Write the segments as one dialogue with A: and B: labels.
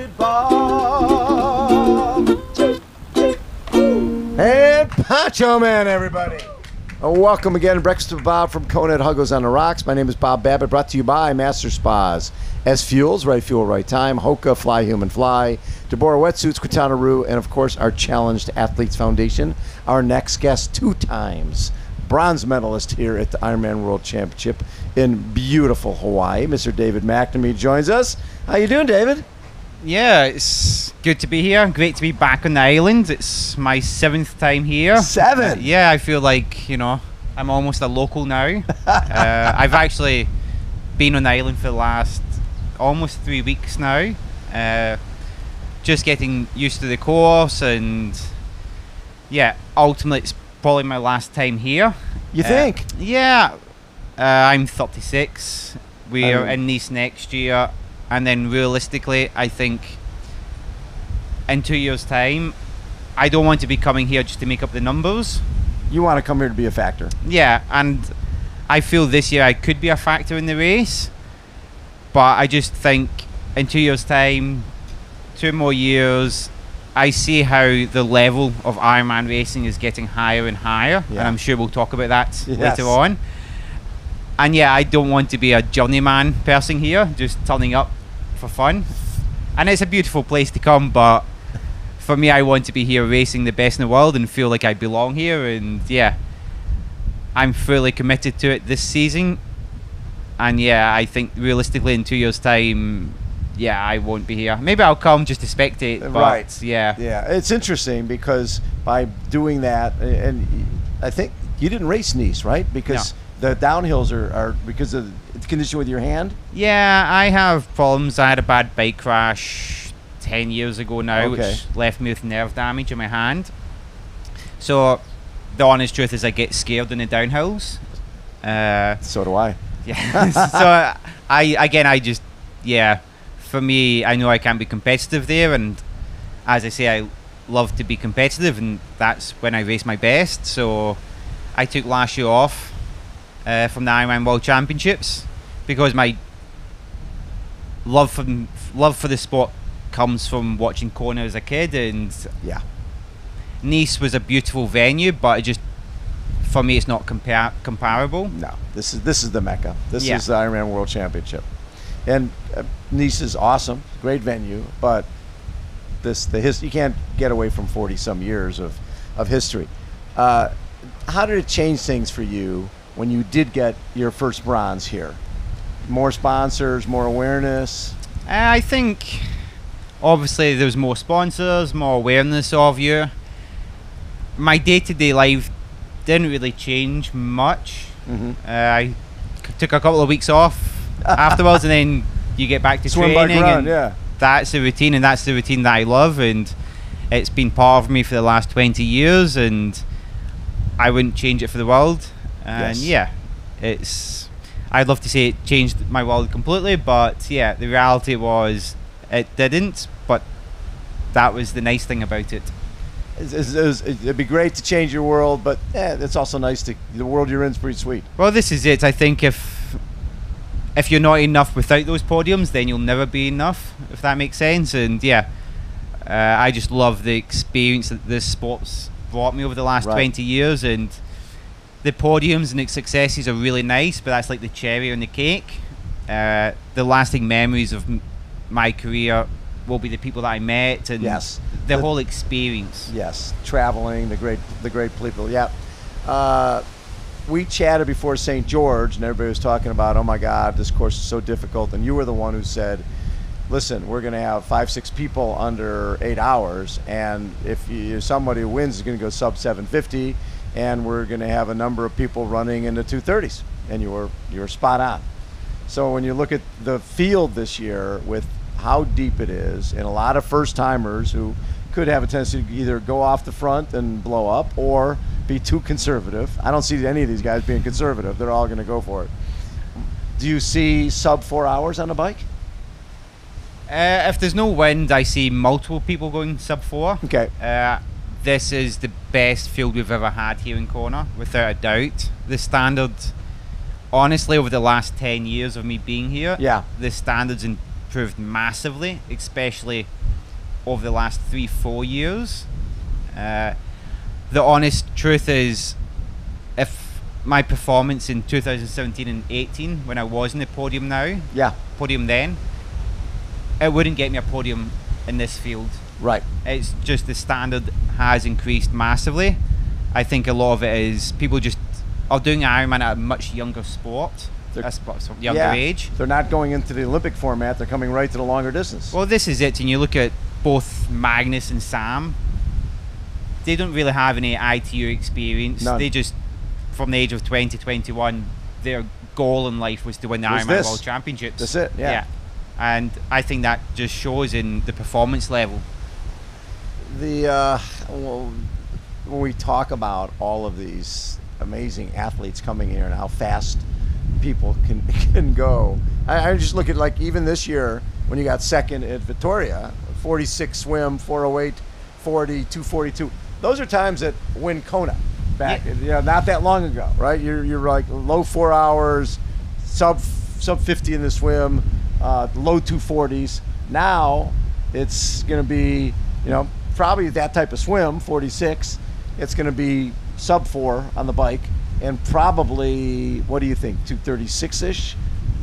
A: with Bob. And Poncho Man, everybody. Welcome again to Breakfast with Bob from Kona at Huggo's on the Rocks. My name is Bob Babbitt, brought to you by Master Spas. SFuels, right fuel, right time. HOKA, Fly Human Fly. Deboer, Wetsuits, Quintana, and of course our Challenged Athletes Foundation. Our next guest, 2 times bronze medalist here at the Ironman World Championship in beautiful Hawaii. Mr. David McNamee joins us. How you doing, David?
B: Yeah, it's good to be here. Great to be back on the island. It's my 7th time here.
A: 7?
B: Yeah, I feel like, I'm almost a local now. I've actually been on the island for the last almost 3 weeks now. Just getting used to the course, and yeah, ultimately it's probably my last time here.
A: You think?
B: Yeah. I'm 36. We are in Nice next year. And then realistically, I think in 2 years' time, I don't want to be coming here just to make up the numbers.
A: You want to come here to be a factor.
B: Yeah, and I feel this year I could be a factor in the race. But I just think in 2 years' time, 2 more years, I see how the level of Ironman racing is getting higher and higher.
A: Yeah.
B: And I'm sure we'll talk about that later on. And yeah, I don't want to be a journeyman person here, just turning up for fun. And it's a beautiful place to come, but for me, I want to be here racing the best in the world and feel like I belong here. And yeah, I'm fully committed to it this season. And yeah, I think realistically in 2 years' time, yeah, I won't be here. Maybe I'll come just to spectate, but
A: right.
B: Yeah.
A: Yeah, it's interesting because by doing that, and I think you didn't race Nice, right? Because the downhills are because of the condition with your hand?
B: Yeah, I have problems. I had a bad bike crash 10 years ago now, which left me with nerve damage in my hand. So the honest truth is I get scared in the downhills.
A: So do I.
B: Yeah. So for me, I know I can't be competitive there, and as I say, I love to be competitive, and that's when I race my best. So I took last year off from the Ironman World Championships because my love for the sport comes from watching Kona as a kid, and Nice was a beautiful venue, but it just, for me, it's not comparable.
A: No, this is the Mecca. This is the Ironman World Championship, and Nice is awesome, great venue, but you can't get away from 40 some years of history. How did it change things for you when you did get your first bronze here? More sponsors, more awareness?
B: I think obviously there's more sponsors, more awareness of you. My day-to-day life didn't really change much. I took a couple of weeks off afterwards, and then you get back to training, and that's the routine, and that's the routine that I love, and it's been part of me for the last 20 years, and I wouldn't change it for the world. And I'd love to say it changed my world completely, but yeah, the reality was it didn't, but that was the nice thing about it.
A: It'd be great to change your world, but it's also nice the world you're in is pretty sweet.
B: Well, this is it. I think if you're not enough without those podiums, then you'll never be enough, if that makes sense. And I just love the experience that this sport's brought me over the last 20 years, and the podiums and the successes are really nice, but that's like the cherry on the cake. The lasting memories of my career will be the people that I met, and the whole experience. Yes,
A: traveling, the great people. Yeah. We chatted before St. George, and everybody was talking about, oh my God, this course is so difficult. And you were the one who said, listen, we're going to have 5-6 people under 8 hours, and if somebody who wins is going to go sub 750, and we're going to have a number of people running in the 230s. And you were spot on. So when you look at the field this year with how deep it is, and a lot of first timers who could have a tendency to either go off the front and blow up or be too conservative. I don't see any of these guys being conservative. They're all going to go for it. Do you see sub 4 hours on a bike?
B: If there's no wind, I see multiple people going sub 4.
A: Okay.
B: This is the best field we've ever had here in Kona, without a doubt. The standard, honestly, over the last 10 years of me being here, the standards improved massively, especially over the last 3-4 years. The honest truth is, if my performance in 2017 and 18, when I was in the podium then, it wouldn't get me a podium in this field.
A: Right.
B: It's just the standard has increased massively. I think a lot of it is people just are doing Ironman at a much younger sport, younger age.
A: They're not going into the Olympic format. They're coming right to the longer distance.
B: Well, this is it. And you look at both Magnus and Sam, they don't really have any ITU experience.
A: None.
B: They just, from the age of 20, 21, their goal in life was to win the Ironman World Championships.
A: That's it, yeah.
B: And I think that just shows in the performance level.
A: When we talk about all of these amazing athletes coming here and how fast people can go, I just look at, like, even this year when you got second at Vitoria, 46 swim, 408, 40, 242. Those are times that win Kona back, not that long ago, right? You're like low 4 hours, sub 50 in the swim, low 240s. Now it's going to be, probably that type of swim, 46. It's going to be sub 4 on the bike, and probably, what do you think, 236-ish?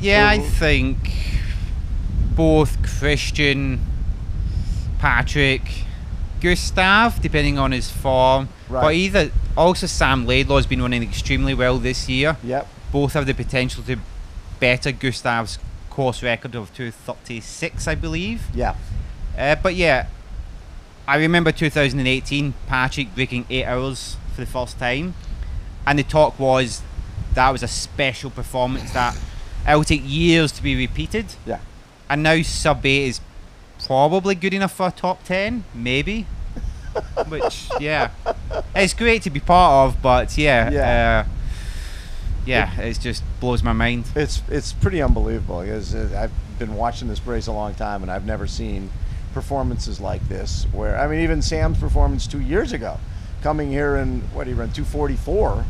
B: Yeah, I think both Christian, Patrick, Gustav, depending on his form, but also Sam Laidlaw's been running extremely well this year.
A: Yep.
B: Both have the potential to better Gustav's course record of 236, I believe.
A: Yeah.
B: But yeah, I remember 2018, Patrick breaking 8 hours for the first time, and the talk was that was a special performance that it will take years to be repeated.
A: Yeah.
B: And now sub 8 is probably good enough for a top 10, maybe. Which, it's great to be part of, but it just blows my mind.
A: It's pretty unbelievable, because I've been watching this race a long time, and I've never seen performances like this, where, I mean, even Sam's performance 2 years ago, coming here in, what do you run, 244,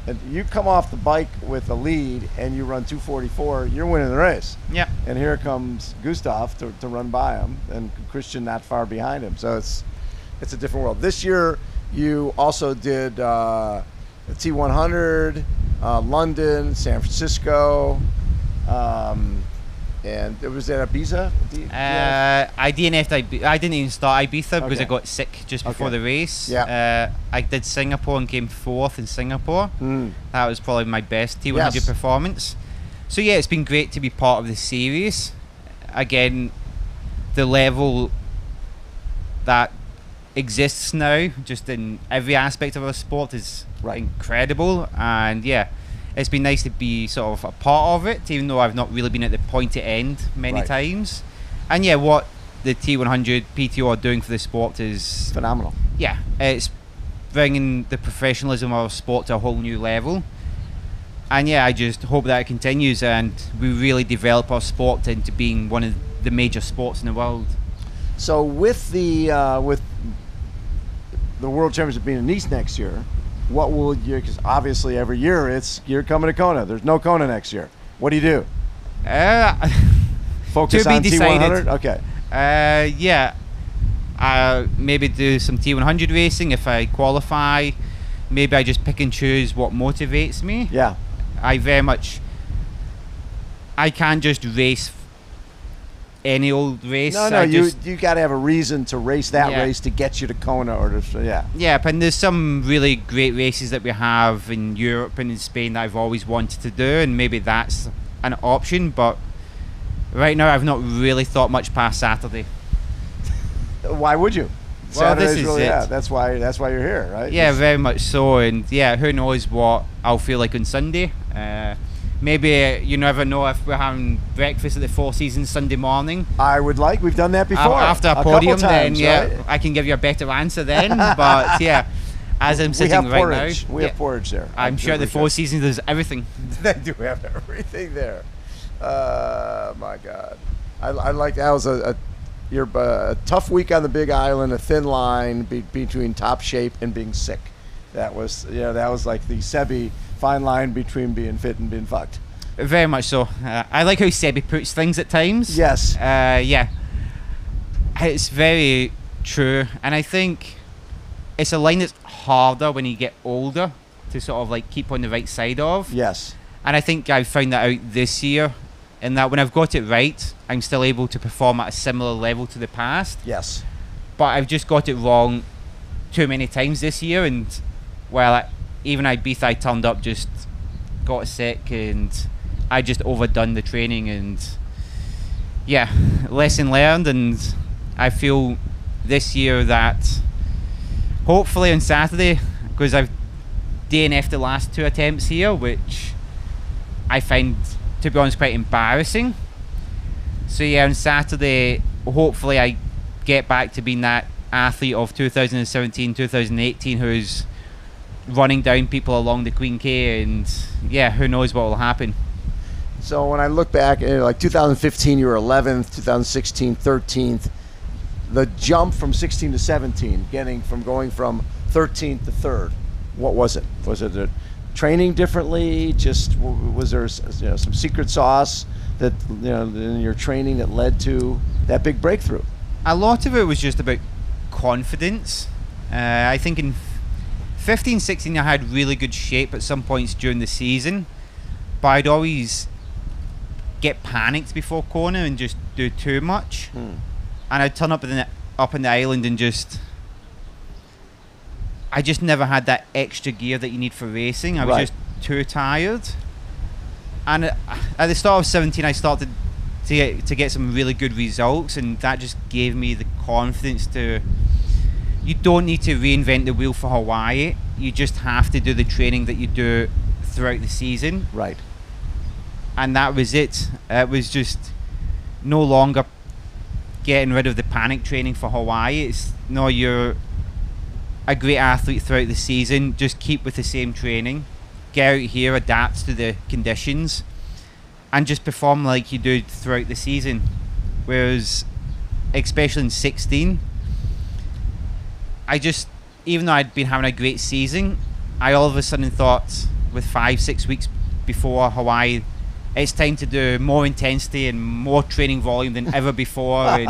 A: and you come off the bike with a lead and you run 244, you're winning the race.
B: Yeah.
A: And here comes Gustav to run by him, and Christian not far behind him. So it's a different world. This year you also did a T100, London, San Francisco, and it was at Ibiza?
B: I didn't even start Ibiza because I got sick just before the race.
A: Yeah.
B: I did Singapore and came 4th in Singapore. That was probably my best T100 performance. So yeah, it's been great to be part of the series. Again, the level that exists now, just in every aspect of our sport, is incredible. And yeah, it's been nice to be sort of a part of it, even though I've not really been at the pointy end many times. And yeah, what the T100 PTO are doing for the sport is
A: phenomenal. Yeah,
B: it's bringing the professionalism of our sport to a whole new level. And yeah, I just hope that it continues and we really develop our sport into being one of the major sports in the world.
A: So with the World Championship being in Nice next year, what will you, because obviously every year you're coming to Kona. There's no Kona next year. What do you do? Focus on T100? Okay.
B: Maybe do some T100 racing if I qualify. Maybe I just pick and choose what motivates me.
A: Yeah.
B: I can't just race any old race.
A: No, you got to have a reason to race that race to get you to Kona
B: Yeah, and there's some really great races that we have in Europe and in Spain that I've always wanted to do, and maybe that's an option, but right now I've not really thought much past Saturday.
A: Why would you?
B: Well, this is it.
A: Yeah, that's why you're here, right?
B: Yeah, very much so, and yeah, who knows what I'll feel like on Sunday. Maybe you never know if we're having breakfast at the Four Seasons Sunday morning.
A: We've done that before.
B: After a podium, times, then I can give you a better answer then. But yeah, as I'm sitting right now,
A: we have porridge there.
B: I'm sure the Four Seasons there's everything.
A: They do have everything there. My God, I like that was a tough week on the Big Island, a thin line between top shape and being sick. That was like the Sebi fine line between being fit and being fucked.
B: Very much so. I like how Sebi puts things at times.
A: Yes.
B: Yeah. It's very true. And I think it's a line that's harder when you get older to sort of like keep on the right side of.
A: Yes.
B: And I think I've found that out this year, in that when I've got it right, I'm still able to perform at a similar level to the past.
A: Yes.
B: But I've just got it wrong too many times this year. And even Ibiza, I turned up, just got sick, and I just overdone the training. And yeah, lesson learned. And I feel this year that hopefully on Saturday, because I've DNF'd the last 2 attempts here, which I find, to be honest, quite embarrassing. So yeah, on Saturday, hopefully I get back to being that athlete of 2017, 2018 who's running down people along the Queen K, and yeah, who knows what will happen.
A: So when I look back, like 2015, you were 11th, 2016, 13th. The jump from 16 to 17, going from 13th to 3rd, what was it? Was it training differently? Just was there some secret sauce that in your training that led to that big breakthrough?
B: A lot of it was just about confidence. I think in 15, 16 I had really good shape at some points during the season, but I'd always get panicked before Kona and just do too much. And I'd turn up in the island and I just never had that extra gear that you need for racing. I was just too tired. And at the start of 17, I started to get some really good results, and that just gave me the confidence to... You don't need to reinvent the wheel for Hawaii. You just have to do the training that you do throughout the season.
A: Right.
B: And that was it. It was just no longer getting rid of the panic training for Hawaii. It's no, you're a great athlete throughout the season, just keep with the same training, get out here, adapt to the conditions, and just perform like you do throughout the season. Whereas, especially in 16, even though I'd been having a great season, I all of a sudden thought, with 5-6 weeks before Hawaii, it's time to do more intensity and more training volume than ever before. And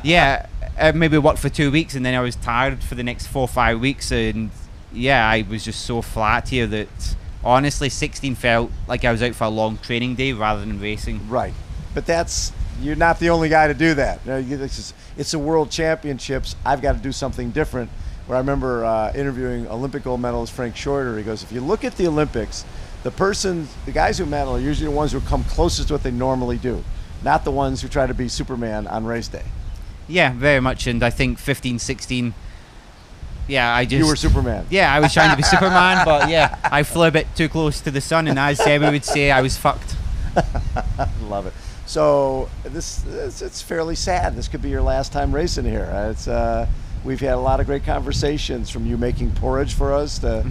B: yeah, maybe worked for 2 weeks, and then I was tired for the next 4 or 5 weeks, and yeah, I was just so flat here that honestly 16 felt like I was out for a long training day rather than racing.
A: Right, but you're not the only guy to do that. It's the World Championships. I've got to do something different. Where I remember interviewing Olympic gold medalist Frank Shorter. He goes, if you look at the Olympics, the guys who medal are usually the ones who come closest to what they normally do, not the ones who try to be Superman on race day. Yeah,
B: very much. And I think 15, 16, yeah,
A: you were Superman.
B: Yeah, I was trying to be Superman, but yeah, I flew a bit too close to the sun, and as Sebi would say, I was fucked.
A: Love it. So it's fairly sad. This could be your last time racing here. We've had a lot of great conversations, from you making porridge for us to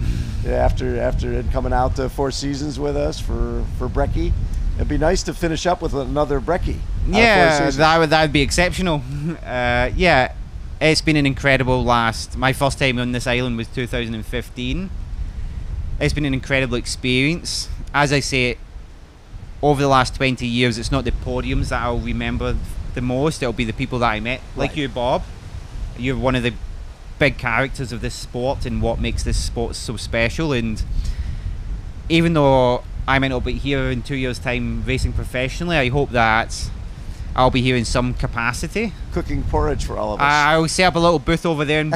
A: after coming out to 4 seasons with us for Breckie. It'd be nice to finish up with another Breckie.
B: Yeah, that would be exceptional. Yeah, it's been an incredible my first time on this island was 2015. It's been an incredible experience. As I say, over the last 20 years, it's not the podiums that I'll remember the most. It'll be the people that I met, like you, Bob. You're one of the big characters of this sport and what makes this sport so special. And even though I might not be here in 2 years' time racing professionally, I hope that I'll be here in some capacity.
A: Cooking porridge for all of us.
B: I'll set up a little booth over there and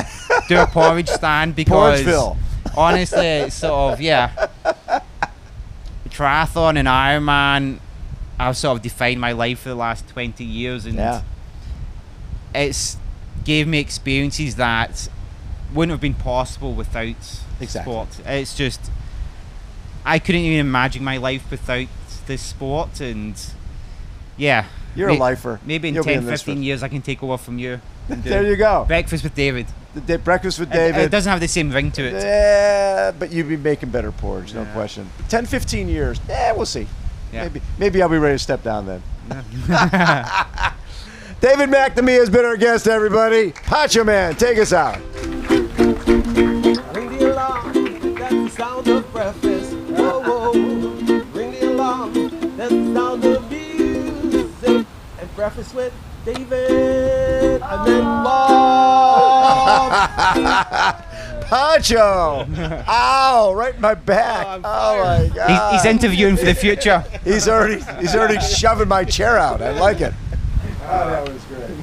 B: do a porridge stand, because
A: Porridgeville.
B: Honestly, it's sort of, yeah, triathlon and Ironman, I've sort of defined my life for the last 20 years, and it's gave me experiences that wouldn't have been possible without sport. It's just, I couldn't even imagine my life without this sport. And yeah,
A: you're a lifer.
B: Maybe in 10-15 years I can take over from you.
A: There you go.
B: Breakfast with David.
A: Breakfast with David.
B: It doesn't have the same ring to it.
A: Yeah, but you'd be making better porridge, no question. 10-15 years, we'll see. Yeah. Maybe I'll be ready to step down then. David McNamee has been our guest, everybody. Pacho Man, take us out.
C: Ring the alarm, that's the sound of breakfast. Whoa, whoa. Ring the alarm. breakfast with David, and then Bob.
A: Pancho! Ow! Right in my back. Oh my God!
B: He's interviewing for the future.
A: He's already shoving my chair out. I like it. Oh, that was great.